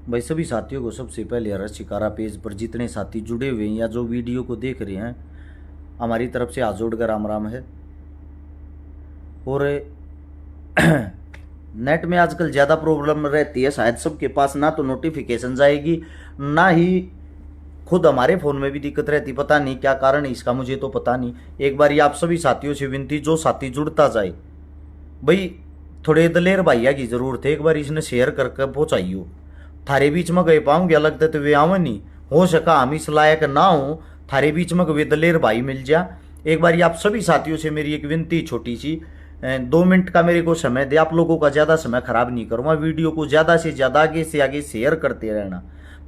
भाई सभी साथियों को सबसे पहले हरा शिकारा पेज पर जितने साथी जुड़े हुए हैं या जो वीडियो को देख रहे हैं, हमारी तरफ से हाथ जोड़कर राम राम है। और नेट में आजकल ज़्यादा प्रॉब्लम रहती है, शायद सबके पास ना तो नोटिफिकेशन जाएगी ना ही खुद हमारे फ़ोन में भी दिक्कत रहती। पता नहीं क्या कारण है इसका, मुझे तो पता नहीं। एक बार ये आप सभी साथियों से विनती, जो साथी जुड़ता जाए भाई, थोड़े दलेर भैया की ज़रूरत है, एक बार इसने शेयर करके पहुँचाइयो। थारे बीच में गए पाऊंगे लगता तो वे आवे नहीं, हो सका हम इस लायक ना हो थारे बीच में वे दलेर भाई मिल जा। एक बार ये आप सभी साथियों से मेरी एक विनती छोटी सी, 2 मिनट का मेरे को समय दे, आप लोगों का ज़्यादा समय खराब नहीं करूँगा। वीडियो को ज़्यादा से ज़्यादा आगे से आगे शेयर करते रहना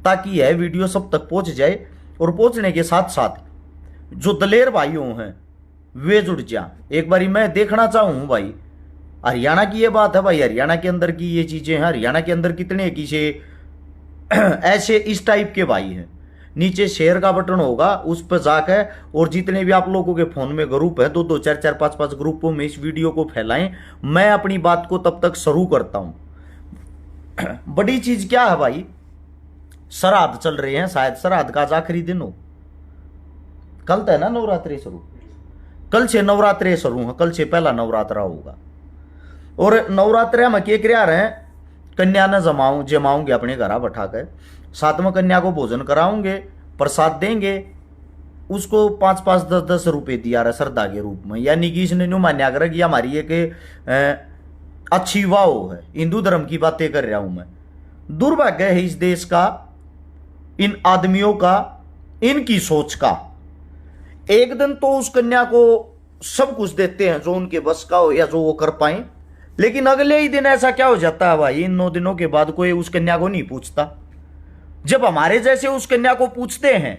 ताकि यह वीडियो सब तक पहुँच जाए। और पहुँचने के साथ साथ जो दलेर भाइयों हैं वे जुड़ जा। एक बार मैं देखना चाहूँ भाई, हरियाणा की ये बात है भाई, हरियाणा के अंदर की ये चीज़ें हैं। हरियाणा के अंदर कितने किसे ऐसे इस टाइप के भाई हैं। नीचे शेयर का बटन होगा, उस पर जाकर और जितने भी आप लोगों के फोन में ग्रुप है, 2-2, 4-4, 5-5 ग्रुपों में इस वीडियो को फैलाएं। मैं अपनी बात को तब तक शुरू करता हूं। बड़ी चीज क्या है भाई, श्राद्ध चल रहे हैं, शायद श्राद्ध का आज आखिरी दिन हो। कल तो है ना नवरात्रि शुरू, कल से नवरात्रि शुरू है, कल से पहला नवरात्रा होगा। और नवरात्रि में क्या कर रहे हैं, कन्या ने जमाऊंगे अपने घर बैठाकर, साथ में कन्या को भोजन कराऊंगे, प्रसाद देंगे, उसको 5-5, 10-10 रुपए दिया रहा श्रद्धा के रूप में। यानी कि इसने न्यू मान्या कर कि हमारी एक अच्छी वाव है। हिंदू धर्म की बातें कर रहा हूं मैं। दुर्भाग्य है इस देश का, इन आदमियों का, इनकी सोच का। एक दिन तो उस कन्या को सब कुछ देते हैं जो उनके बस का हो या जो वो कर पाए, लेकिन अगले ही दिन ऐसा क्या हो जाता है भाई, इन 9 दिनों के बाद कोई उस कन्या को नहीं पूछता। जब हमारे जैसे उस कन्या को पूछते हैं,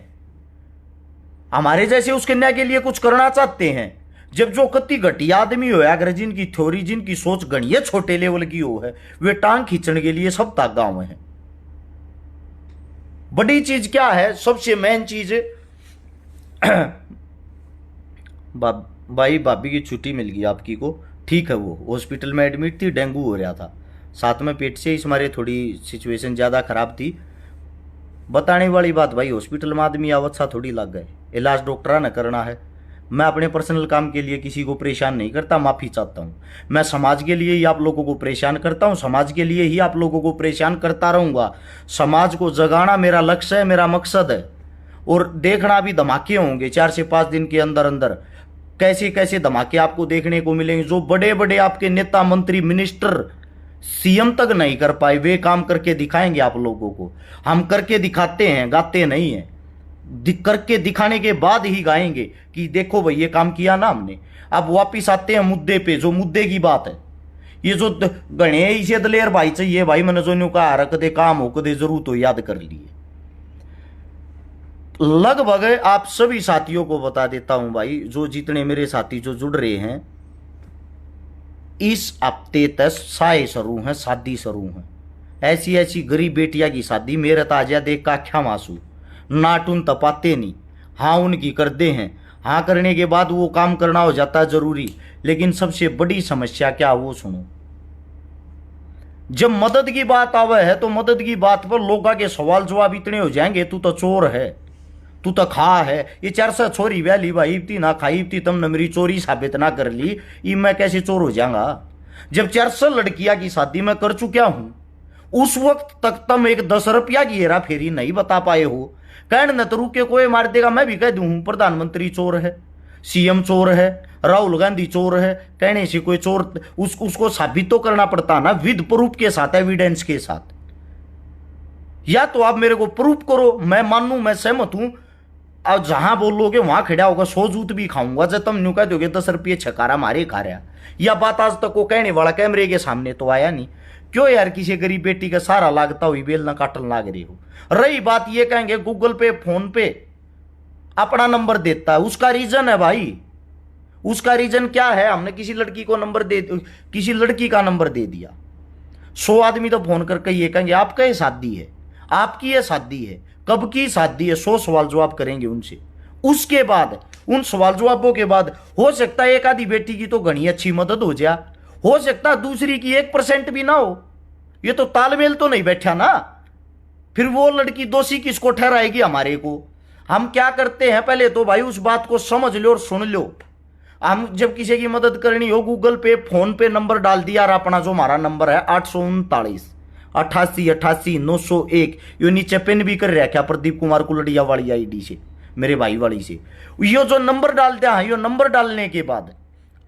हमारे जैसे उस कन्या के लिए कुछ करना चाहते हैं, जब जो कति घटिया आदमी हो, अगर जिनकी थ्योरी, जिनकी सोच गणिये छोटे लेवल की हो है, वे टांग खींचने के लिए सब तक गांव में है। बड़ी चीज क्या है, सबसे मेन चीज भाई भाभी की छुट्टी मिल गई आपकी को, ठीक है। वो हॉस्पिटल में एडमिट थी, डेंगू हो रहा था, साथ में पेट से इस मारे थोड़ी सिचुएशन ज़्यादा ख़राब थी। बताने वाली बात भाई, हॉस्पिटल में आदमी आवत सा थोड़ी लग गए, इलाज डॉक्टर ने करना है। मैं अपने पर्सनल काम के लिए किसी को परेशान नहीं करता, माफ़ी चाहता हूँ। मैं समाज के लिए ही आप लोगों को परेशान करता हूँ, समाज के लिए ही आप लोगों को परेशान करता रहूँगा। समाज को जगाना मेरा लक्ष्य है, मेरा मकसद है। और देखना भी धमाके होंगे 4 से 5 दिन के अंदर अंदर, कैसे कैसे धमाके आपको देखने को मिलेंगे। जो बड़े बड़े आपके नेता, मंत्री, मिनिस्टर, सीएम तक नहीं कर पाए, वे काम करके दिखाएंगे आप लोगों को। हम करके दिखाते हैं, गाते नहीं हैं। करके दिखाने के बाद ही गाएंगे कि देखो भाई ये काम किया ना हमने। अब वापिस आते हैं मुद्दे पे, जो मुद्दे की बात है। ये जो गणे इसे दलेर भाई चाहिए भाई, मैंने जो न्यू कहा कदे काम हो कदे जरूरत हो, याद कर लिए। लगभग आप सभी साथियों को बता देता हूं भाई, जो जितने मेरे साथी जो जुड़ रहे हैं, इस हफ्ते तक साए शुरू हैं, शादी शुरू हैं। ऐसी ऐसी गरीब बेटिया की शादी मेरे ताजा देख का क्या मासू, नाटुन तपाते नहीं। हाँ उनकी कर दे हैं, हाँ करने के बाद वो काम करना हो जाता है जरूरी। लेकिन सबसे बड़ी समस्या क्या वो सुनो, जब मदद की बात आवे है तो मदद की बात पर लोगों के सवाल जवाब इतने हो जाएंगे, तू तो चोर है, तू तो खा है। ये 400 छोरी व्याली भाई, इतनी ना खाई, इतनी तुमने मेरी चोरी साबित ना कर ली, ये मैं कैसे चोर हो जाऊंगा। जब 400 लड़कियां की शादी में कर चुका हूं, उस वक्त तक तुम एक 10 रुपया की हेरा फेरी नहीं बता पाए हो। कहने न तो रुके कोई मार देगा, मैं भी कह दूं प्रधानमंत्री चोर है, सीएम चोर है, राहुल गांधी चोर है, कहने से कोई चोर उसको साबित तो करना पड़ता ना, विद प्रूफ के साथ, एविडेंस के साथ। या तो आप मेरे को प्रूफ करो, मैं मानू, मैं सहमत हूं। अब जहां बोलोगे वहां खड़ा होगा, 100 जूत भी खाऊंगा। जब तुम न्यू कह दोगे 10 रुपये छकारा मारे खा रहा, यह बात आज तक को कहने वाला कैमरे के सामने तो आया नहीं। क्यों यार किसी गरीब बेटी का सारा लागता हुई बेल ना काटन लाग रही हो। रही बात ये कहेंगे गूगल पे, फोन पे अपना नंबर देता है, उसका रीजन है भाई। उसका रीजन क्या है, हमने किसी लड़की को नंबर दे, किसी लड़की का नंबर दे दिया, 100 आदमी तो फोन करके ये कहेंगे आपका ये शादी है, आपकी ये शादी है, कब की शादी है, 100 सवाल जवाब करेंगे उनसे। उसके बाद उन सवाल जवाबों के बाद हो सकता है एक आधी बेटी की तो घनी अच्छी मदद हो जाए, हो सकता है दूसरी की 1% भी ना हो। ये तो तालमेल तो नहीं बैठा ना। फिर वो लड़की दोषी किसको ठहराएगी? हमारे को। हम क्या करते हैं, पहले तो भाई उस बात को समझ लो और सुन लो। हम जब किसी की मदद करनी हो, गूगल पे फोन पे नंबर डाल दिया, और अपना जो हमारा नंबर है 839 88 88 901, यो नीचे पिन भी कर रखा प्रदीप कुमार कुलडिया वाली आईडी से, मेरे भाई वाली से। यो जो नंबर डालते हैं, यो नंबर डालने के बाद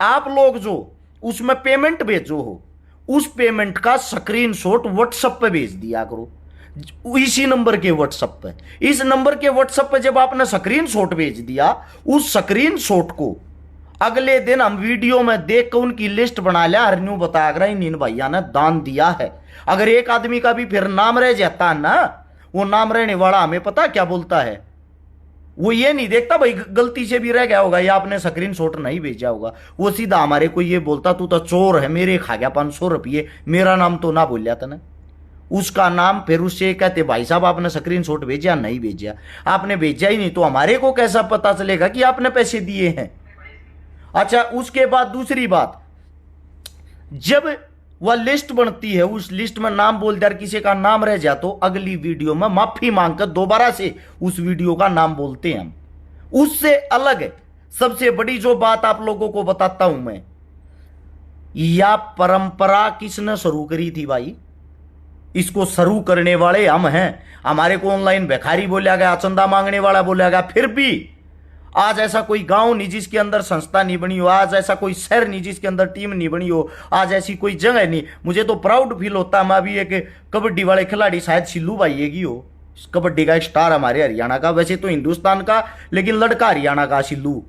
आप लोग जो उसमें पेमेंट भेजो हो, उस पेमेंट का स्क्रीनशॉट व्हाट्सएप पे भेज दिया करो, इसी नंबर के व्हाट्सएप पे। इस नंबर के व्हाट्सएप पे जब आपने स्क्रीनशॉट भेज दिया, उस स्क्रीनशॉट को अगले दिन हम वीडियो में देख कर उनकी लिस्ट बना लिया, हरन्यू बता कर इन भैया ने दान दिया है। अगर एक आदमी का भी फिर नाम रह जाता ना, वो नाम रहने वाला हमें पता क्या बोलता है, वो ये नहीं देखता भाई गलती से भी रह गया होगा या आपने स्क्रीनशॉट नहीं भेजा होगा, वो सीधा हमारे को ये बोलता तू तो चोर है, मेरे खा गया 500 रुपये, मेरा नाम तो ना बोल जाता ना। उसका नाम फिर उससे कहते भाई साहब आपने स्क्रीनशॉट भेजा नहीं भेजा? आपने भेजा ही नहीं तो हमारे को कैसा पता चलेगा कि आपने पैसे दिए हैं? अच्छा, उसके बाद दूसरी बात, जब वह लिस्ट बनती है, उस लिस्ट में नाम बोल दिया, किसी का नाम रह जाए तो अगली वीडियो में माफी मांगकर दोबारा से उस वीडियो का नाम बोलते हैं हम। उससे अलग है सबसे बड़ी जो बात आप लोगों को बताता हूं मैं, यह परंपरा किसने शुरू करी थी भाई? इसको शुरू करने वाले हम हैं। हमारे को ऑनलाइन भिखारी बोला गया, चंदा मांगने वाला बोला गया, फिर भी आज ऐसा कोई गांव नहीं जिसके अंदर संस्था नहीं बनी हो, आज ऐसा कोई शहर नहीं जिसके अंदर टीम नहीं बनी हो, आज ऐसी कोई जगह नहीं। मुझे तो प्राउड फील होता, मैं भी एक कबड्डी वाले खिलाड़ी, शायद सिल्लू भाई येगी हो, कबड्डी का स्टार हमारे हरियाणा का, वैसे तो हिंदुस्तान का लेकिन लड़का हरियाणा का, सिल्लू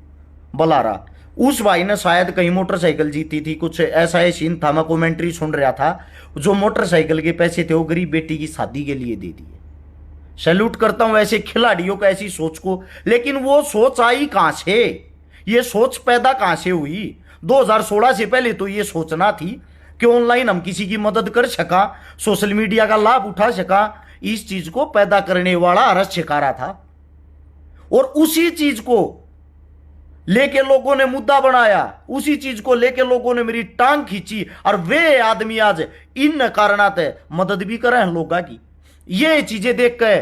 बलारा। उस भाई ने शायद कहीं मोटरसाइकिल जीती थी, कुछ ऐसा ही सीन था, मैं कमेंट्री सुन रहा था। जो मोटरसाइकिल के पैसे थे वो गरीब बेटी की शादी के लिए दे दिए। सैल्यूट करता हूं ऐसे खिलाड़ियों को, ऐसी सोच को। लेकिन वो सोच आई कहां से? ये सोच पैदा कहां से हुई? 2016 से पहले तो ये सोचना थी कि ऑनलाइन हम किसी की मदद कर सका, सोशल मीडिया का लाभ उठा सका। इस चीज को पैदा करने वाला हर्ष शिकारा था, और उसी चीज को लेके लोगों ने मुद्दा बनाया, उसी चीज को लेके लोगों ने मेरी टांग खींची, और वे आदमी आज इन कारणात मदद भी कर रहे हैं लोगों की। ये चीजें देख के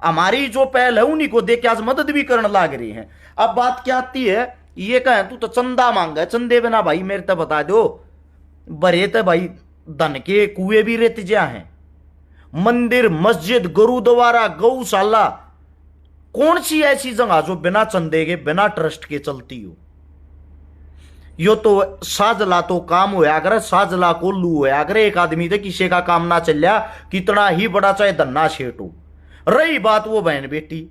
हमारी जो पहल है उन्हीं को देख के आज मदद भी करने लग रही हैं। अब बात क्या आती है, ये कहें तू तो चंदा मांगा, चंदे बिना भाई मेरे तो बता दो, बरे तो भाई धन के कुएं भी रेत जा हैं। मंदिर, मस्जिद, गुरुद्वारा, गौशाला, कौन सी ऐसी जगह जो बिना चंदे के, बिना ट्रस्ट के चलती हो? यो तो साजला तो काम होया अगर, साजला को लू होया अगर, एक आदमी तो किसी का काम ना चलिया, कितना ही बड़ा चाहे धन्ना शेट हो। रही बात वो बहन बेटी,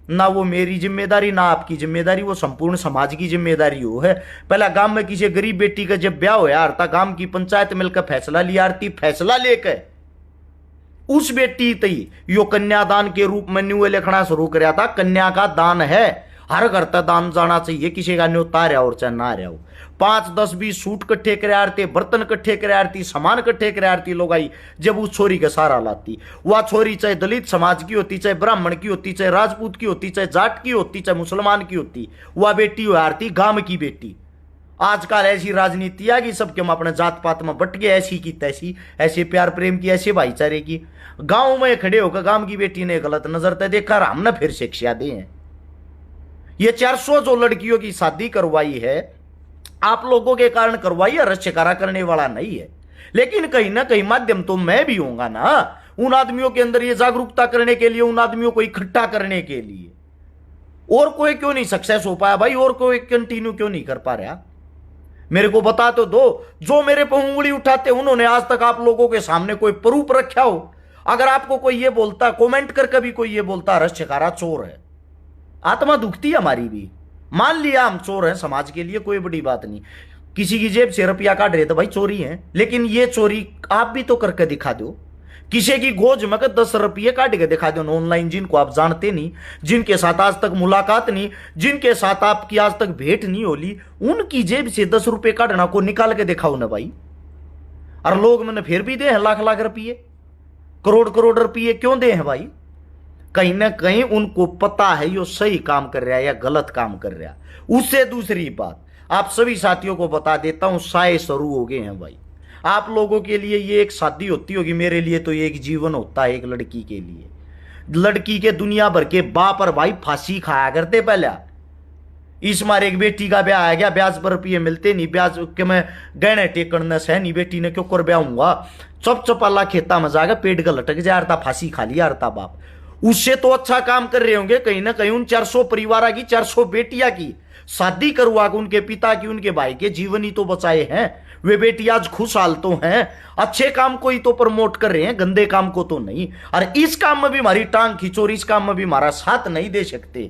ना वो मेरी जिम्मेदारी ना आपकी जिम्मेदारी, वो संपूर्ण समाज की जिम्मेदारी हो है। पहला गांव में किसी गरीब बेटी का जब ब्याह होया आरता, गांव की पंचायत मिलकर फैसला लिया आरती, फैसला लेकर उस बेटी तई यो कन्यादान के रूप में न्यू लिखना शुरू कराया था। कन्या का दान है, हर घर तक दान जाना चाहिए, किसी का न्योता रहा और चाहे ना रहा हो। 5 10 20 सूट कट्ठे करारती, बर्तन कट्ठे करारती, सामान कट्ठे करारती लोग आई, जब उस छोरी का सारा लाती। वह छोरी चाहे दलित समाज की होती, चाहे ब्राह्मण की होती, चाहे राजपूत की होती, चाहे जाट की होती, चाहे मुसलमान की होती, वह बेटी हो आरती गांव की बेटी। आजकल ऐसी राजनीति आ गई सबके हम अपने जात पात में बट गए, ऐसी की तैसी, ऐसे प्यार प्रेम की, ऐसे भाईचारे की। गांव में खड़े होकर गांव की बेटी ने गलत नजर तय देखा, हमने फिर शिक्षा दी है। ये 400 जो लड़कियों की शादी करवाई है, आप लोगों के कारण करवाई है, रश्यकारा करने वाला नहीं है। लेकिन कहीं ना कहीं माध्यम तो मैं भी होऊंगा ना उन आदमियों के अंदर ये जागरूकता करने के लिए, उन आदमियों को इकट्ठा करने के लिए। और कोई क्यों नहीं सक्सेस हो पाया भाई? और कोई कंटिन्यू क्यों नहीं कर पा रहा? मेरे को बता तो दो, जो मेरे पर उंगली उठाते उन्होंने आज तक आप लोगों के सामने कोई प्रूफ रखा हो? अगर आपको कोई ये बोलता, कमेंट कर कभी कोई ये बोलता रश्यकारा चोर है, आत्मा दुखती है हमारी भी। मान लिया हम चोर हैं, समाज के लिए कोई बड़ी बात नहीं। किसी की जेब से रुपया काट रहे तो भाई चोरी है, लेकिन ये चोरी आप भी तो करके दिखा दो। किसी की गोज में 10 रुपये काट के दिखा दो। ऑनलाइन जिनको आप जानते नहीं, जिनके साथ आज तक मुलाकात नहीं, जिनके साथ आपकी आज तक भेंट नहीं होली, उनकी जेब से 10 रुपये काटना को निकाल के दिखाओ ना भाई। और लोग मैंने फिर भी दे हैं लाख लाख रुपये, करोड़ करोड़ रुपये क्यों दे हैं भाई? कहीं ना कहीं उनको पता है यो सही काम कर रहा है या गलत काम कर रहा है। उससे दूसरी बात आप सभी साथियों को बता देता हूं, साए शुरू हो गए हैं भाई। आप लोगों के लिए ये एक शादी होती होगी, मेरे लिए तो ये एक जीवन होता है। एक लड़की के लिए, लड़की के दुनिया भर के बाप और भाई फांसी खाया करते पहले। इस मारे एक बेटी का ब्याह आ गया, ब्याज पर रुपये मिलते नहीं, ब्याज के मैं गहने टेकन से नहीं, बेटी ने क्यों कर ब्याहूंगा, चप चपाला खेता मजा आ गया, पेट का लटक जा रहा, फांसी खा लिया रहा बाप। उससे तो अच्छा काम कर रहे होंगे कहीं ना कहीं उन 400 परिवार की, 400 बेटियां की शादी करवा के उनके पिता की, उनके भाई के जीवन ही तो बचाए हैं। वे बेटी आज खुशहाल तो हैं, अच्छे काम को ही तो प्रमोट कर रहे हैं, गंदे काम को तो नहीं। और इस काम में भी हमारी टांग खींचो और इस काम में भी हमारा साथ नहीं दे सकते,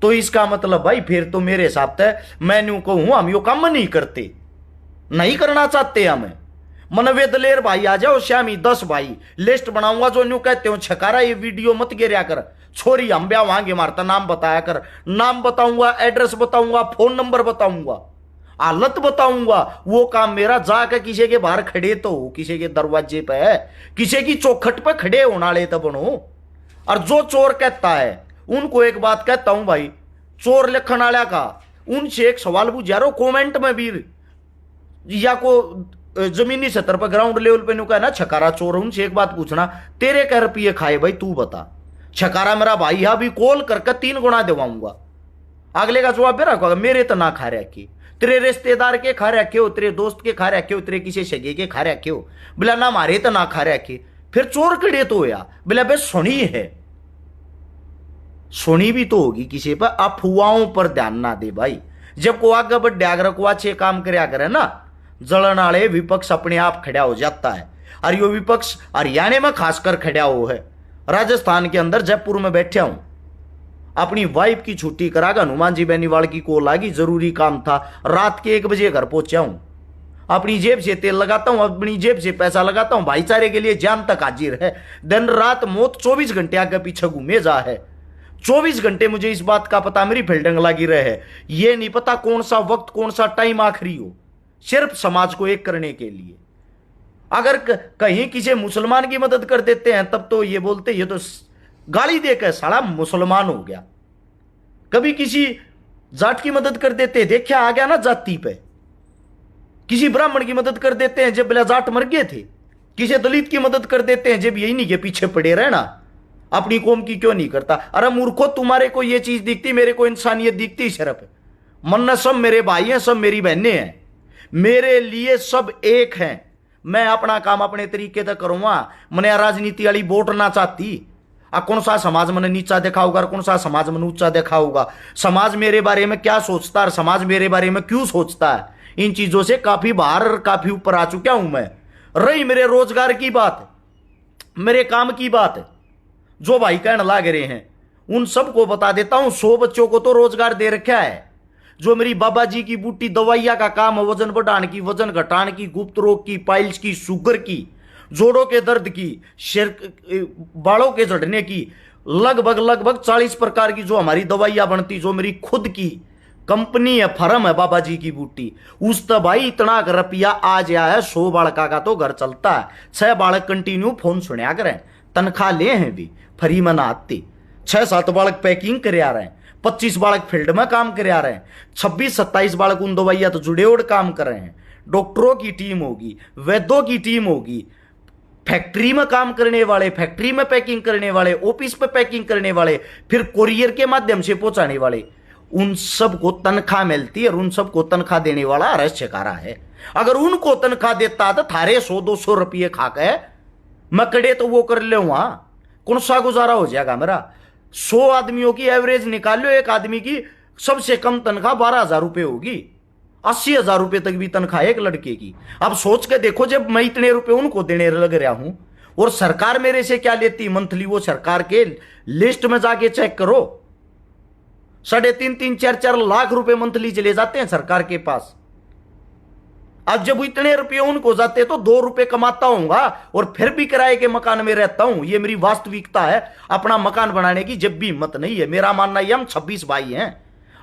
तो इसका मतलब भाई फिर तो मेरे हिसाब से मैं यूं कहूं हम यो काम नहीं करते, नहीं करना चाहते हमें। मनवे दलेर भाई आ जाओ, श्यामी 10 भाई लिस्ट बनाऊंगा जो न्यू कहते हो छकारा ये वीडियो मत गिरा कर, छोरी हम ब्याह वहां मारता, नाम बताया कर, नाम बताऊंगा, एड्रेस बताऊंगा, फोन नंबर बताऊंगा, हालत बताऊंगा। वो काम मेरा जाकर किसी के बाहर खड़े तो हो, किसी के दरवाजे पे, किसी की चौखट पे खड़े होने वाले तो बनो। और जो चोर कहता है उनको एक बात कहता हूं भाई, चोर लिखने वाला का उनसे एक सवाल पूछा रहा कॉमेंट में भी, या को जमीनी सतर पर ग्राउंड लेवल पे नुका है ना छकारा चोर, उनसे एक बात पूछना, तेरे क्या रुपये खाए भाई तू बता। छकारा मेरा भाई अभी कॉल करके 3 गुना दिवाऊंगा। अगले का जवाब मेरा, मेरे तो ना खा रखे, तेरे रिश्तेदार के खा रखे हो, तेरे दोस्त के खा रखे हो, तेरे किसी सगे के खा रखे हो, बोला ना मारे तो ना खा रखे। फिर चोर कड़े तो होया, बोला बे सुनी है, सुनी भी तो होगी किसी पर। अफवाहों पर ध्यान ना दे भाई। जब को आगे बढ़ अगर को अच्छे काम करया करे ना, जलन वाले विपक्ष अपने आप खड़ा हो जाता है। और यो विपक्ष हरियाणा में खासकर खड़ा हो है, राजस्थान के अंदर जयपुर में बैठा हूं, अपनी वाइफ की छुट्टी कराकर हनुमान जी बेनीवाल की कॉल आ गई, जरूरी काम था, रात के 1 बजे घर पहुंचा हूं। अपनी जेब से तेल लगाता हूं, अपनी जेब से पैसा लगाता हूं, भाईचारे के लिए जान तक हाजिर है। दिन रात मौत 24 घंटे आगे पीछे घूमे जा है। 24 घंटे मुझे इस बात का पता, मेरी फिल्डिंग लगी रहे, ये नहीं पता कौन सा वक्त कौन सा टाइम आखिरी हो, सिर्फ समाज को एक करने के लिए। अगर कहीं किसी मुसलमान की मदद कर देते हैं तब तो ये बोलते ये तो गाली देकर साला मुसलमान हो गया। कभी किसी जाट की मदद कर देते, देखा आ गया ना जाति पे। किसी ब्राह्मण की मदद कर देते हैं जब बिला जाट मर गए थे, किसी दलित की मदद कर देते हैं जब यही नहीं के पीछे पड़े रहना, अपनी कौम की क्यों नहीं करता। अरे मूर्खो, तुम्हारे को ये चीज दिखती, मेरे को इंसानियत दिखती सिर्फ। मन सब मेरे भाई हैं, सब मेरी बहनें हैं, मेरे लिए सब एक हैं। मैं अपना काम अपने तरीके से करूंगा। मैंने राजनीति वाली वोट ना चाहती। कौन सा समाज मैंने नीचा देखा होगा, कौन सा समाज मैंने ऊंचा देखा होगा, समाज मेरे बारे में क्या सोचता है, समाज मेरे बारे में क्यों सोचता है, इन चीजों से काफी बाहर काफी ऊपर आ चुका हूं मैं। रही मेरे रोजगार की बात, मेरे काम की बात, जो भाई कहने लाग रहे हैं उन सबको बता देता हूं, 100 बच्चों को तो रोजगार दे रखा है। जो मेरी बाबा जी की बूटी दवाइयां का काम है, वजन बढ़ाने की, वजन घटाने की, गुप्त रोग की, पाइल्स की, शुगर की, जोड़ों के दर्द की, बालों के झड़ने की, लगभग 40 प्रकार की जो हमारी दवाइयां बनती, जो मेरी खुद की कंपनी है, फर्म है बाबा जी की बूटी, उस तो भाई इतना रुपया आ जाया है, 100 बालका का तो घर चलता है। 6 बालक कंटिन्यू फोन सुनिया करें, तनख्वाह ले हैं भी फ्री में ना आती। 6-7 बालक पैकिंग करे आ रहे हैं, 25 बालक फील्ड में काम करे आ रहे हैं, 26-27 बालक उन दवाइयां तो जुड़े उड़ काम कर रहे हैं। डॉक्टरों की टीम होगी, वैद्यों की टीम होगी, फैक्ट्री में काम करने वाले, फैक्ट्री में पैकिंग करने वाले, ऑफिस पे पैकिंग करने वाले, फिर कोरियर के माध्यम से पहुंचाने वाले, उन सबको तनख्वाह मिलती है और उन सबको तनख्वाह देने वाला आरएस छकारा है। अगर उनको तनख्वाह देता तो थारे 100-200 रुपये खा के मकड़े तो वो कर ले, वहां कौन सा गुजारा हो जाएगा मेरा। 100 आदमियों की एवरेज निकाल लो, एक आदमी की सबसे कम तनख्वाह 12,000 रुपये होगी, 80,000 रुपये तक भी तनख्वाह एक लड़के की। अब सोच के देखो, जब मैं इतने रुपए उनको देने लग रहा हूं और सरकार मेरे से क्या लेती मंथली, वो सरकार के लिस्ट में जाके चेक करो, 3.5, 4 लाख रुपए मंथली चले जाते हैं सरकार के पास। अब जब इतने रुपये उनको जाते तो 2 रुपए कमाता हूंगा और फिर भी किराए के मकान में रहता हूं। ये मेरी वास्तविकता है। अपना मकान बनाने की जब भी हिम्मत नहीं है। मेरा मानना यह, हम 26 भाई हैं,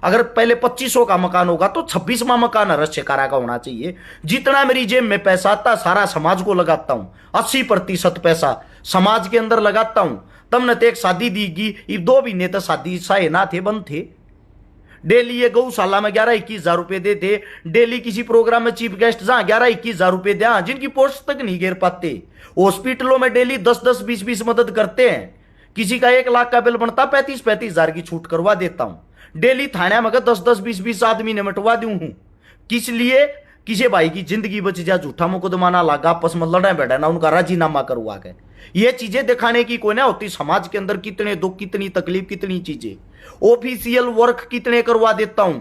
अगर पहले 2500 का मकान होगा तो 26वां मकान रस छकारा का होना चाहिए। जितना मेरी जेब में पैसा आता सारा समाज को लगाता हूं, 80% पैसा समाज के अंदर लगाता हूं, तुमने तो एक शादी दीगी, ये 2 महीने तो शादी साए ना थे, बंद थे। डेली ये गौशाला में 11-21 हजार रुपए देते, डेली किसी प्रोग्राम में चीफ गेस्ट जहां 11-21 हजार रुपए दिया, जिनकी पोस्ट तक नहीं गिर पाते। हॉस्पिटलों में डेली 10-10, 20-20 मदद करते हैं। किसी का 1 लाख का बिल बनता, 35-35 हजार की छूट करवा देता हूं। डेली थाने में 10-10, 20-20 आदमी ने मिटवा दूं हूं। किस लिए? किसी भाई की जिंदगी बच जा, झूठा मुकदमा ना लगा, आपस में लड़े बैठे ना, उनका राजीनामा करवा के। ये चीजें दिखाने की कोई ना होती। समाज के अंदर कितने दुख, कितनी तकलीफ, कितनी चीजें। ऑफिशियल वर्क कितने करवा देता हूं।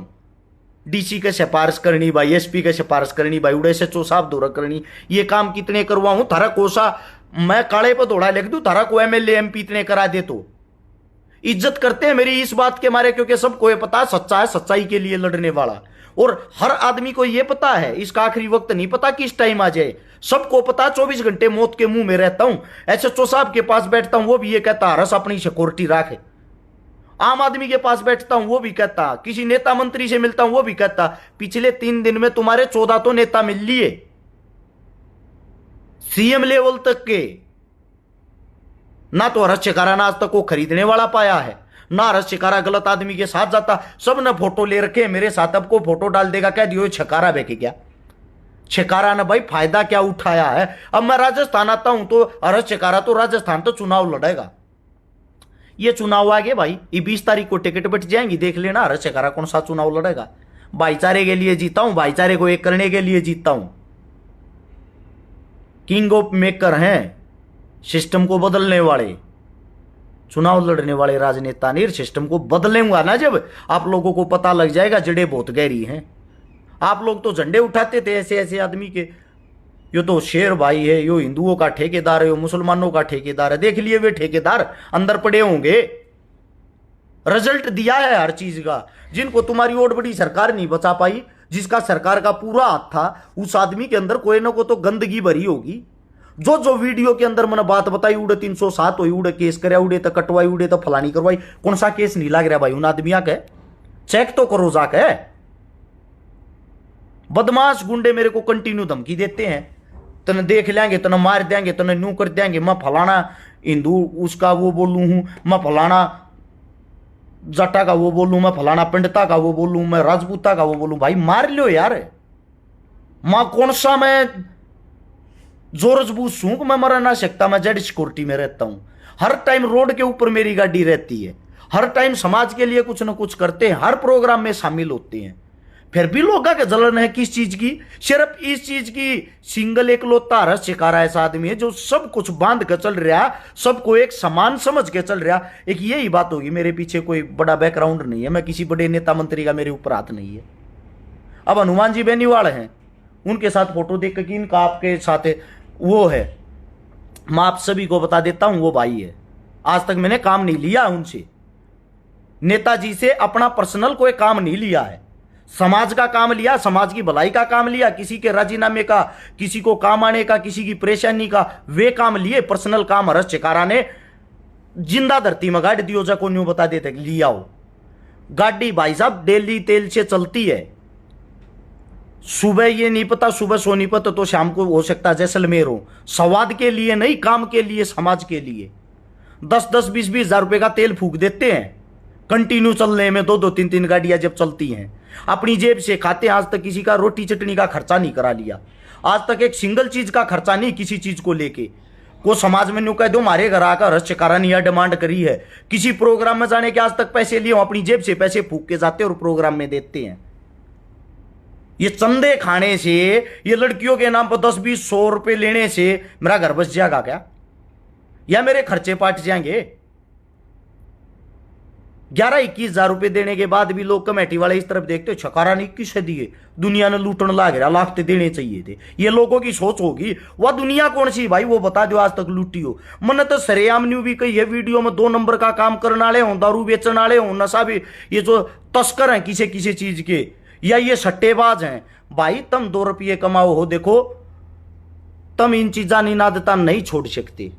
डीसी के सिफारिश करनी भाई, एसपी के सिफारिश करनी भाई, उड़े से साहब दौरा करनी, ये काम कितने करवाऊं। थारा कोसा मैं काले पर दौड़ा लिख दूं, थारा को एमएलए एमपी इतने करा दे। तो इज्जत करते हैं मेरी इस बात के मारे, क्योंकि सबको ये पता सच्चा है, सच्चाई के लिए लड़ने वाला। और हर आदमी को यह पता है इसका आखिरी वक्त नहीं पता किस टाइम आ जाए। सबको पता 24 घंटे मौत के मुंह में रहता हूं। एसएचओ साहब के पास बैठता हूं, वो भी ये कहता हरस अपनी सिक्योरिटी रखे। आम आदमी के पास बैठता हूं, वो भी कहता। किसी नेता मंत्री से मिलता हूं, वो भी कहता पिछले 3 दिन में तुम्हारे 14 तो नेता मिल लिए, सीएम लेवल तक के। ना तो हरस शिकारा ना आज तक को खरीदने वाला पाया है, ना हरस शिकारा गलत आदमी के साथ जाता। सब ने फोटो ले रखे मेरे साथ, अब को फोटो डाल देगा, कह दियो छकारा बेके क्या। शिकारा ने भाई फायदा क्या उठाया है। अब मैं राजस्थान आता हूं तो हरस शिकारा तो राजस्थान तो चुनाव लड़ेगा। ये चुनाव आगे भाई, ये 20 तारीख को टिकट बट जाएंगी, देख लेना हरस शिकारा कौन सा चुनाव लड़ेगा। भाईचारे के लिए जीता हूं, भाईचारे को एक करने के लिए जीता हूं। किंग ऑफ मेकर हैं, सिस्टम को बदलने वाले, चुनाव लड़ने वाले राजनेता नहीं। सिस्टम को बदलेंगा ना जब आप लोगों को पता लग जाएगा जड़ें बहुत गहरी हैं। आप लोग तो झंडे उठाते थे ऐसे ऐसे आदमी के, यो तो शेर भाई है, यो हिंदुओं का ठेकेदार है, यो मुसलमानों का ठेकेदार है। देख लिए वे ठेकेदार अंदर पड़े होंगे। रिजल्ट दिया है हर चीज का। जिनको तुम्हारी और बड़ी सरकार नहीं बचा पाई, जिसका सरकार का पूरा हाथ था, उस आदमी के अंदर कोई ना कोई तो गंदगी भरी होगी। जो जो वीडियो के अंदर मैंने बात बताई, उड़े 307 हुई, उड़े केस करे, उड़े तो कटवाई, उड़े तो फलानी करवाई। कौन सा केस नहीं लग रहा भाई उन आदमिया के? चेक तो करो जाके। बदमाश गुंडे मेरे को कंटिन्यू धमकी देते हैं, तने देख लेंगे, तने मार देंगे, तने न्यू कर देंगे। मैं फलाना हिंदू उसका वो बोलूं हूं, मैं फलाना जट्टा का वो बोलूं, मैं फलाना पंडिता का वो बोलूं, मैं राजपूता का वो बोलूं। भाई मार लो यार। मां कौन सा मैं जोरज बूस हूं कि मैं मर ना सकता। मैं जेड सिक्योरिटी में रहता हूं। हर टाइम रोड के ऊपर मेरी गाड़ी रहती है। हर टाइम समाज के लिए कुछ ना कुछ करते हैं, हर प्रोग्राम में शामिल होते हैं। फिर भी लोगों का जलन है किस चीज की? सिर्फ इस चीज की। सिंगल एकलौता हरस शिकारा ऐसा आदमी है जो सब कुछ बांध कर चल रहा, सबको एक समान समझ के चल रहा। एक यही बात होगी, मेरे पीछे कोई बड़ा बैकग्राउंड नहीं है, मैं किसी बड़े नेता मंत्री का मेरे ऊपर हाथ नहीं है। अब हनुमान जी बेनीवाल हैं, उनके साथ फोटो देख के इनका आपके साथ वो है, मैं आप सभी को बता देता हूं वो भाई है। आज तक मैंने काम नहीं लिया उनसे, नेताजी से अपना पर्सनल कोई काम नहीं लिया है। समाज का काम लिया, समाज की भलाई का काम लिया, किसी के राजीनामे का, किसी को काम आने का, किसी की परेशानी का, वे काम लिए। पर्सनल काम हरस शिकारा ने जिंदा धरती में गाड़ी दियो जा को न्यू बता देते लिया हो। गाड़ी भाई साहब डेली तेल से चलती है। सुबह ये नहीं पता सुबह सोनीपत तो शाम को हो सकता है जैसलमेर हो। स्वाद के लिए नहीं, काम के लिए, समाज के लिए। 10-10, 20-20 हजार रुपए का तेल फूक देते हैं कंटिन्यू चलने में। 2-2, 3-3 गाड़ियां जब चलती हैं, अपनी जेब से खाते हैं। आज तक किसी का रोटी चटनी का खर्चा नहीं करा लिया। आज तक एक सिंगल चीज का खर्चा नहीं किसी चीज को लेके। को समाज में न्यू कह दो मारे घर आकर हरस शिकारा ने यह डिमांड करी है, किसी प्रोग्राम में जाने के आज तक पैसे लिए, अपनी जेब से पैसे फूक के जाते और प्रोग्राम में देते हैं। ये चंदे खाने से, ये लड़कियों के नाम पर 10-20, 100 रुपए लेने से मेरा घर बस जाएगा क्या? या मेरे खर्चे पाट जाएंगे? 11-21 हजार रुपए देने के बाद भी लोग कमेटी वाले इस तरफ देखते, छकारा ने 21 दिए, दुनिया ने लूटन लाग रहा, लाख तो देने चाहिए थे। ये लोगों की सोच होगी। वह दुनिया कौन सी भाई वो बता दो आज तक लूटी हो। मैंने तो सरेआम न्यू भी कही है वीडियो में, 2 नंबर का काम करने वाले हों, दारू बेचने वाले हों, नशा भी, ये जो तस्कर हैं किसी किसी चीज के, या ये सट्टेबाज हैं। भाई तुम 2 रुपये कमाओ हो, देखो तुम इन चीजा निनादता नहीं छोड़ सकते।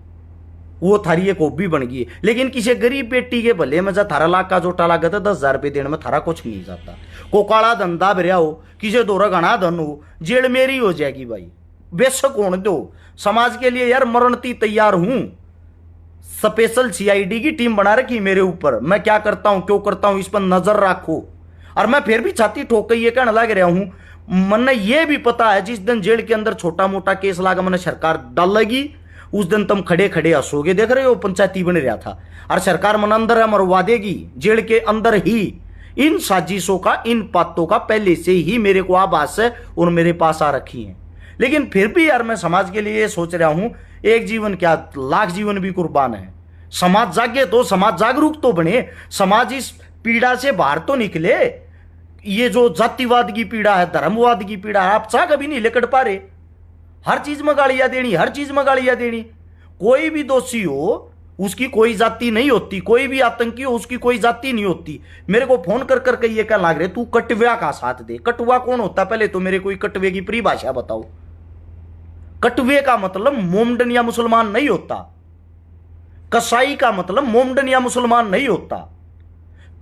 वो थारी एक हॉबी बन गई। लेकिन किसी गरीब बेटी के भले में जा थारा लाख का जोटा लागत है, 10 हजार रुपये देने में थारा कुछ नहीं जाता। को काला धंधा भरिया हो, किसी दौरा घना धन हो, जेल मेरी हो जाएगी भाई। बेशक होने दो, समाज के लिए यार मरणती तैयार हूं। स्पेशल सीआईडी की टीम बना रखी मेरे ऊपर, मैं क्या करता हूं क्यों करता हूं इस पर नजर रखो। और मैं फिर भी छाती ठोक के ये कहने लग रहा हूं, मैंने ये भी पता है जिस दिन जेल के अंदर छोटा मोटा केस लागा मैंने सरकार डालेगी, उस दिन तुम खड़े खड़े हंसोगे। देख रहे हो पंचायती बन रहा था और सरकार मन अंदर है मरवा देगी जेल के अंदर ही। इन साजिशों का, इन बातों का पहले से ही मेरे को आभास है और मेरे पास आ रखी है। लेकिन फिर भी यार मैं समाज के लिए सोच रहा हूं, एक जीवन क्या लाख जीवन भी कुर्बान है। समाज जागे तो, समाज जागरूक तो बने, समाज इस पीड़ा से बाहर तो निकले। ये जो जातिवाद की पीड़ा है, धर्मवाद की पीड़ा है, आप चाह कभी नहीं लेकर पा रहे। हर चीज में गालियां देनी, हर चीज में गालियां देनी। कोई भी दोषी हो उसकी कोई जाति नहीं होती, कोई भी आतंकी हो उसकी कोई जाति नहीं होती। मेरे को फोन कर कर ये क्या लाग रहे तू कटवा का साथ दे। कटवा कौन होता, पहले तो मेरे कोई कटवे की परिभाषा बताओ। कटवे का मतलब मोमडन या मुसलमान नहीं होता। कसाई का मतलब मोमडन या मुसलमान नहीं होता।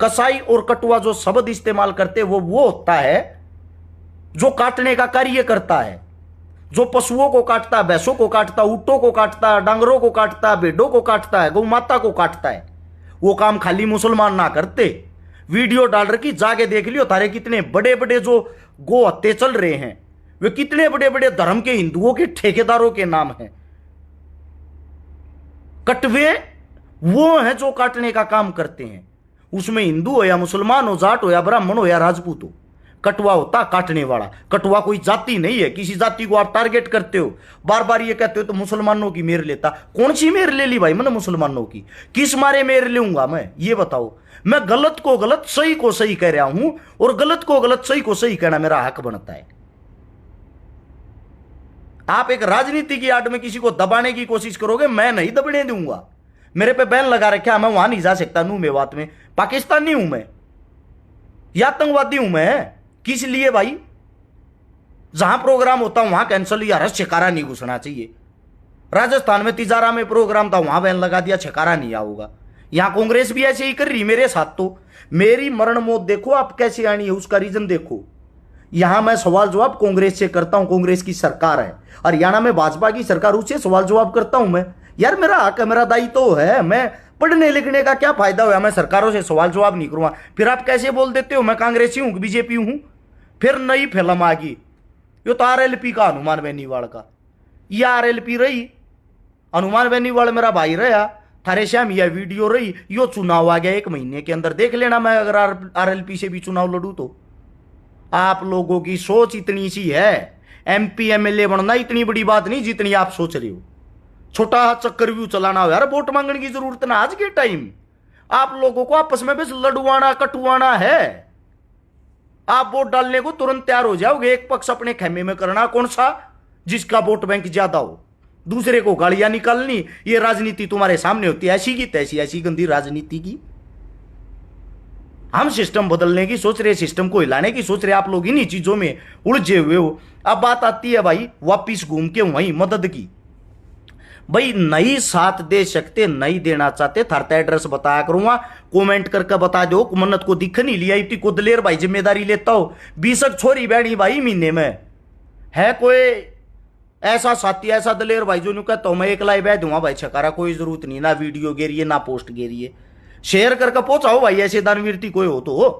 कसाई और कटुआ जो शब्द इस्तेमाल करते वो होता है जो काटने का कार्य करता है, जो पशुओं को काटता है, भैंसों को काटता है, ऊंटों को काटता है, डांगरों को काटता है, भेड़ों को काटता है, गौ माता को काटता है। वो काम खाली मुसलमान ना करते। वीडियो डाल रखी, जाके देख लियो थारे कितने बड़े बड़े जो गो हत्या चल रहे हैं वे कितने बड़े बड़े धर्म के हिंदुओं के ठेकेदारों के नाम हैं। कटवे वो हैं जो काटने का काम करते हैं, उसमें हिंदू हो या मुसलमान हो, जाट हो या ब्राह्मण हो या राजपूत हो। कटवा होता काटने वाला। कटवा कोई जाति नहीं है, किसी जाति को आप टारगेट करते हो, बार बार ये कहते हो तो मुसलमानों की मेर लेता। कौन सी मेर ले ली भाई मैंने मुसलमानों की? किस मारे मेर लूंगा मैं, ये बताओ। मैं गलत को गलत, सही को सही कह रहा हूं और गलत को गलत, सही को सही कहना मेरा हक बनता है। आप एक राजनीति की आड़ में किसी को दबाने की कोशिश करोगे, मैं नहीं दबने दूंगा। मेरे पे बैन लगा रखा, मैं वहां नहीं जा सकता। नू में बात में पाकिस्तानी हूं मैं या आतंकवादी हूं मैं? किस लिए भाई? जहां प्रोग्राम होता वहां कैंसिल या शिकारा नहीं घुसना चाहिए। राजस्थान में तिजारा में प्रोग्राम था, वहां बैन लगा दिया, शिकारा नहीं आओगा। यहां कांग्रेस भी ऐसे ही कर रही मेरे साथ। तो मेरी मरण मौत देखो आप कैसे आनी है, उसका रीजन देखो। यहां मैं सवाल जवाब कांग्रेस से करता हूं, कांग्रेस की सरकार है। हरियाणा में भाजपा की सरकार, उससे सवाल जवाब करता हूं मैं। यार मेरा हक है, मेरा दायित्व तो है। मैं पढ़ने लिखने का क्या फायदा हुआ, मैं सरकारों से सवाल जवाब नहीं करूंगा। फिर आप कैसे बोल देते हो मैं कांग्रेसी हूं, बीजेपी हूं? फिर नई फिल्म आ गई, यो तो आरएलपी का हनुमान बेनीवाल का। ये आरएलपी रही, हनुमान बेनीवाल मेरा भाई रहा, थारे श्याम यह वीडियो रही। यो चुनाव आ गया 1 महीने के अंदर, देख लेना मैं अगर आरएलपी से भी चुनाव लड़ू तो। आप लोगों की सोच इतनी सी है, एमपी एमएलए बनना इतनी बड़ी बात नहीं जितनी आप सोच रहे हो। छोटा चक्रव्यूह चलाना हो यार, वोट मांगने की जरूरत ना। आज के टाइम आप लोगों को आपस में बस लड़वाना कटवाना है। आप वोट डालने को तुरंत तैयार हो जाओगे, एक पक्ष अपने खेमे में करना, कौन सा? जिसका वोट बैंक ज्यादा हो, दूसरे को गालियां निकालनी। ये राजनीति तुम्हारे सामने होती है, ऐसी की तैसी, ऐसी गंदी राजनीति की। हम सिस्टम बदलने की सोच रहे, सिस्टम को हिलाने की सोच रहे, आप लोग इन्हीं चीजों में उलझे हुए हो। अब बात आती है भाई वापिस घूम के वहीं मदद की। भाई नहीं साथ दे सकते, नहीं देना चाहते, थारता एड्रेस बताया करूंगा, कमेंट करके बता दो। मन्नत को दिख नहीं लिया इतनी को दलेर भाई जिम्मेदारी लेता हो। 20 छोरी बैठी भाई महीने में है, कोई ऐसा साथी ऐसा दलेर भाई जो न्यू कहता हूं मैं एकला ही बैठ दूंगा भाई छकारा, कोई जरूरत नहीं, ना वीडियो गेरिए ना पोस्ट गेरिए, शेयर करके पहुंचाओ भाई। ऐसे दानवीरती कोई हो तो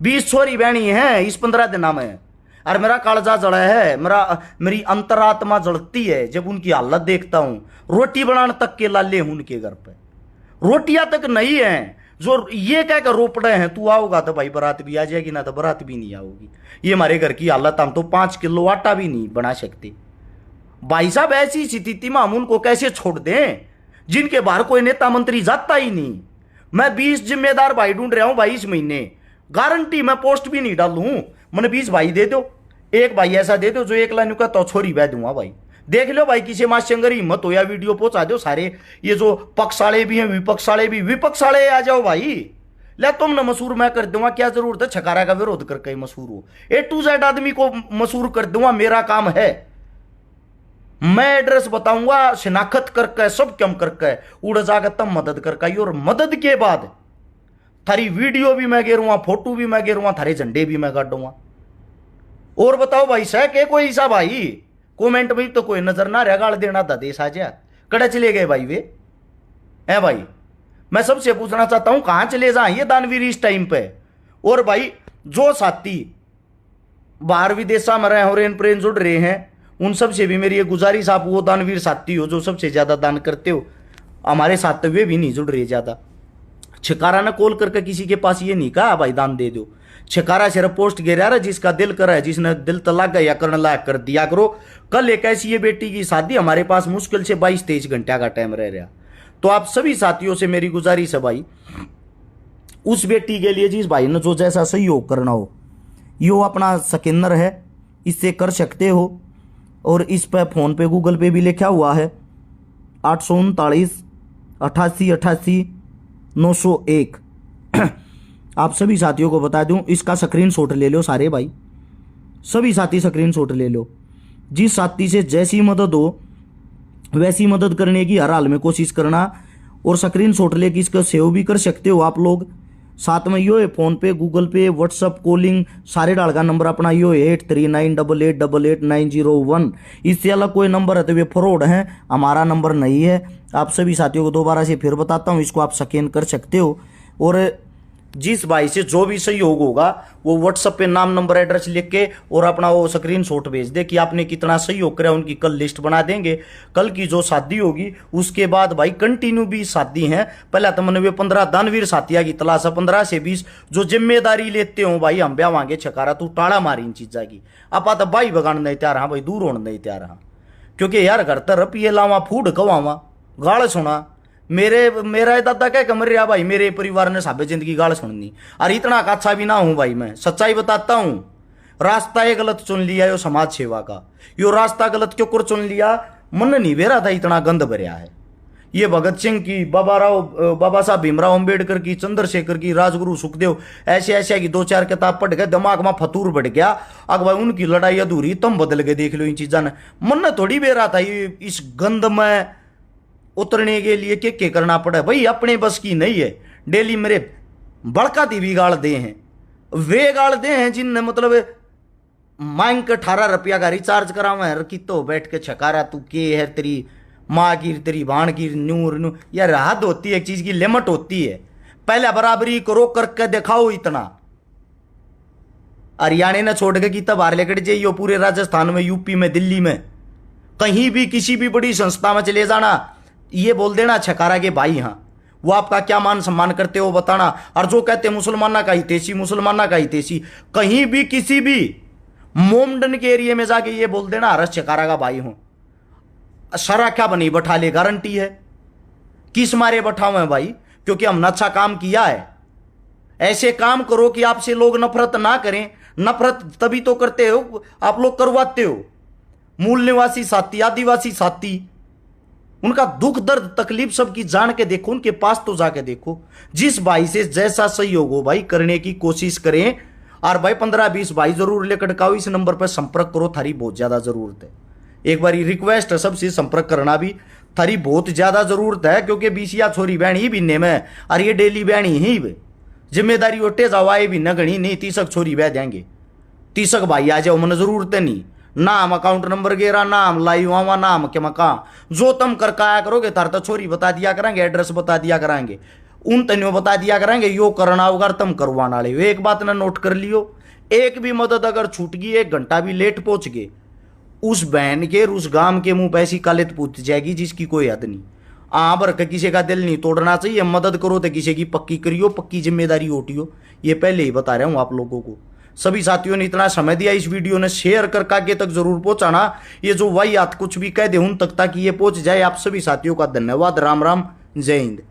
20 छोरी बहनी है इस 15 दिन में। और मेरा कालजा जड़ा है, मेरी अंतरात्मा जड़ती है जब उनकी हालत देखता हूं। रोटी बनाने तक के लाले हूं उनके घर पे, रोटियां तक नहीं है। जो ये कह कर रोपड़े हैं तू आओगा तो भाई बारात भी आ जाएगी, ना तो बारात भी नहीं आओगी। ये हमारे घर की हालत, हम तो 5 किलो आटा भी नहीं बना सकते। भाई साहब ऐसी स्थिति में हम उनको कैसे छोड़ दें जिनके बाहर कोई नेता मंत्री जाता ही नहीं। मैं 20 जिम्मेदार भाई ढूंढ रहा हूं भाई इस महीने, गारंटी मैं पोस्ट भी नहीं डालूं। मैंने 20 भाई दे दो, एक भाई ऐसा दे दो जो एक लाइन का तो छोरी बह दूंगा भाई। देख लो भाई किसी मास्टंगर हिम्मत हो या वीडियो पहुंचा दो। सारे ये जो पक्ष वाले भी हैं, विपक्ष वाले भी, विपक्ष वाले आ जाओ भाई। ले तुमने मशहूर मैं कर दूंगा, क्या जरूरत है छकारा का विरोध करके मशहूर हो। A to Z आदमी को मशहूर कर दूंगा, मेरा काम है। मैं एड्रेस बताऊंगा, शिनाख्त करके सब कम करके उड़ जाकर तब मदद करके। और मदद के बाद थारी वीडियो भी मैं गेरूंगा, फोटो भी मैं गेरूंगा, थारे झंडे भी मैं गाड़ूंगा। और बताओ भाई सह के कोई ऐसा भाई कमेंट में तो कोई नजर ना रहा गाल देना था देश आ जा कड़े चले गए भाई वे। है भाई। मैं सबसे पूछना चाहता हूं कहां चले जाए ये दानवीर इस टाइम पे। और भाई जो साथी बाहर विदेशा में रहे हो रेन प्रेन जुड़ रहे हैं उन सब से भी मेरी ये गुजारिश, आप वो दानवीर साथी हो जो सबसे ज्यादा दान करते हो, हमारे साथ वे भी नहीं जुड़ रहे ज्यादा। छिकारा ने कॉल करके किसी के पास ये नहीं कहा भाई दान दे दो। छिकारा सिर्फ पोस्ट गिरा रहा, जिसका दिल कर रहा है, जिसने दिल तलाक गया करने लायक कर दिया करो। कल एक ऐसी ये बेटी की शादी, हमारे पास मुश्किल से 22-23 घंटा का टाइम रह रहा। तो आप सभी साथियों से मेरी गुजारिश है भाई, उस बेटी के लिए जिस भाई ने जो जैसा सहयोग करना हो, यो अपना स्कैनर है, इससे कर सकते हो। और इस पर फोन पे गूगल पे भी लिखा हुआ है 839 88 88 901। आप सभी साथियों को बता दूं, इसका स्क्रीनशॉट ले लो सारे भाई, सभी साथी स्क्रीनशॉट ले लो। जिस साथी से जैसी मदद हो वैसी मदद करने की हर हाल में कोशिश करना। और स्क्रीनशॉट लेके इसका सेव भी कर सकते हो आप लोग। साथ में यो है फोन पे, गूगल पे, व्हाट्सअप, कॉलिंग सारे डाल का नंबर अपना यो है 8398888901। इससे अलग कोई नंबर है तो वे फ्रॉड है, हमारा नंबर नहीं है। आप सभी साथियों को दोबारा से फिर बताता हूँ, इसको आप स्कैन कर सकते हो। और जिस भाई से जो भी सहयोग होगा वो व्हाट्सएप पे नाम नंबर एड्रेस लिख के और अपना वो स्क्रीनशॉट भेज दे कि आपने कितना सहयोग करा, उनकी कल लिस्ट बना देंगे। कल की जो शादी होगी उसके बाद भाई कंटिन्यू भी शादी हैं। पहले तो मैंने वे 15 दानवीर साथिया की तलाश है, 15 से 20 जो जिम्मेदारी लेते हो भाई, हम ब्याह मांगे छकारा तू टाड़ा मारी इन चीजा की। आप तो भाई बगाड़ नहीं तैयार, हाँ भाई दूर होने नहीं तैयार, हाँ क्योंकि यार घर तर पिए लावा फूड कवावा गाल सुना। मेरा दादा क्या कमर रहा भाई, मेरे परिवार ने साबे जिंदगी गाल सुननी। और इतना अच्छा भी ना हूं भाई, मैं सच्चाई बताता हूं। रास्ता ये गलत चुन लिया यो समाज सेवा का, यो रास्ता गलत क्यों कर चुन लिया, मन नहीं बेरा था, इतना गंद भरिया है। ये भगत सिंह की, बाबा साहब भीमराव अंबेडकर की, चंद्रशेखर की, राजगुरु सुखदेव ऐसे ऐसे की 2-4 किताब पढ़ गए, दिमाग में फतूर बढ़ गया। अग भाई उनकी लड़ाई अधूरी, तुम बदल के देख लो इन चीजा ने। मन थोड़ी बेरा था इस गंद में उतरने के लिए के करना पड़ा भाई, अपने बस की नहीं है। डेली मेरे बड़का भी गाड़ दे हैं, वे गाड़ दे हैं जिनने मतलब मांग के 18 रुपया का रिचार्ज करावा है कि तो बैठ के छकारा तू के है, तेरी माँ की तेरी भाण की नूर यार हद होती है, एक चीज की लिमिट होती है। पहले बराबरी करो, करके दिखाओ इतना। हरियाणा ने छोड़ के कि तब बाहर लेकर जाइए, पूरे राजस्थान में, यूपी में, दिल्ली में, कहीं भी किसी भी बड़ी संस्था में चले जाना, ये बोल देना छकारा के भाई, हाँ वो आपका क्या मान सम्मान करते हो बताना। और जो कहते मुसलमाना का हितैषी, मुसलमाना का हितैषी, कहीं भी किसी भी मोमडन के एरिया में जाके ये बोल देना हरस छकारा का भाई हूं, शरा क्या बनी बैठा ले, गारंटी है। किस मारे बैठाओ हैं भाई, क्योंकि हमने अच्छा काम किया है। ऐसे काम करो कि आपसे लोग नफरत ना करें। नफरत तभी तो करते हो आप लोग, करवाते हो। मूल निवासी साथी, आदिवासी साथी, उनका दुख दर्द तकलीफ सबकी जान के देखो, उनके पास तो जाके देखो। जिस भाई से जैसा सहयोग हो भाई करने की कोशिश करें। और भाई 15-20 भाई जरूर लेकर आओ, इस नंबर पर संपर्क करो, थारी बहुत ज्यादा जरूरत है। एक बार रिक्वेस्ट है सबसे संपर्क करना भी, थारी बहुत ज्यादा जरूरत है। क्योंकि 20 या छोरी बहन ही भी में, और ये डेली बहन ही जिम्मेदारी उठे जावाए भी न गणी नहीं, 30 छोरी बह देंगे, 30 भाई आ जाओ, मन जरूरत नहीं। नाम अकाउंट नंबर गेरा, नाम लाइव आवा, नाम के मकान जो तुम कर आया करोगे तार तो छोरी बता दिया करेंगे, एड्रेस बता दिया करेंगे, उन तनियों बता दिया करेंगे यो करना होगा, तुम करवाना वाले। एक बात ना नोट कर लियो, एक भी मदद अगर छूट गई, 1 घंटा भी लेट पहुंच गए, उस बहन के उस गांव के मुंह पे ऐसी कालित पूछ जाएगी जिसकी कोई हद नहीं। भर के किसी का दिल नहीं तोड़ना चाहिए। मदद करो तो किसी की पक्की करियो, पक्की जिम्मेदारी उठियो, ये पहले ही बता रहा हूं आप लोगों को। सभी साथियों ने इतना समय दिया, इस वीडियो ने शेयर करके आगे तक जरूर पहुंचाना। ये जो वाहियात कुछ भी कह दे उन तक ताकि ये पहुंच जाए। आप सभी साथियों का धन्यवाद। राम राम, जय हिंद।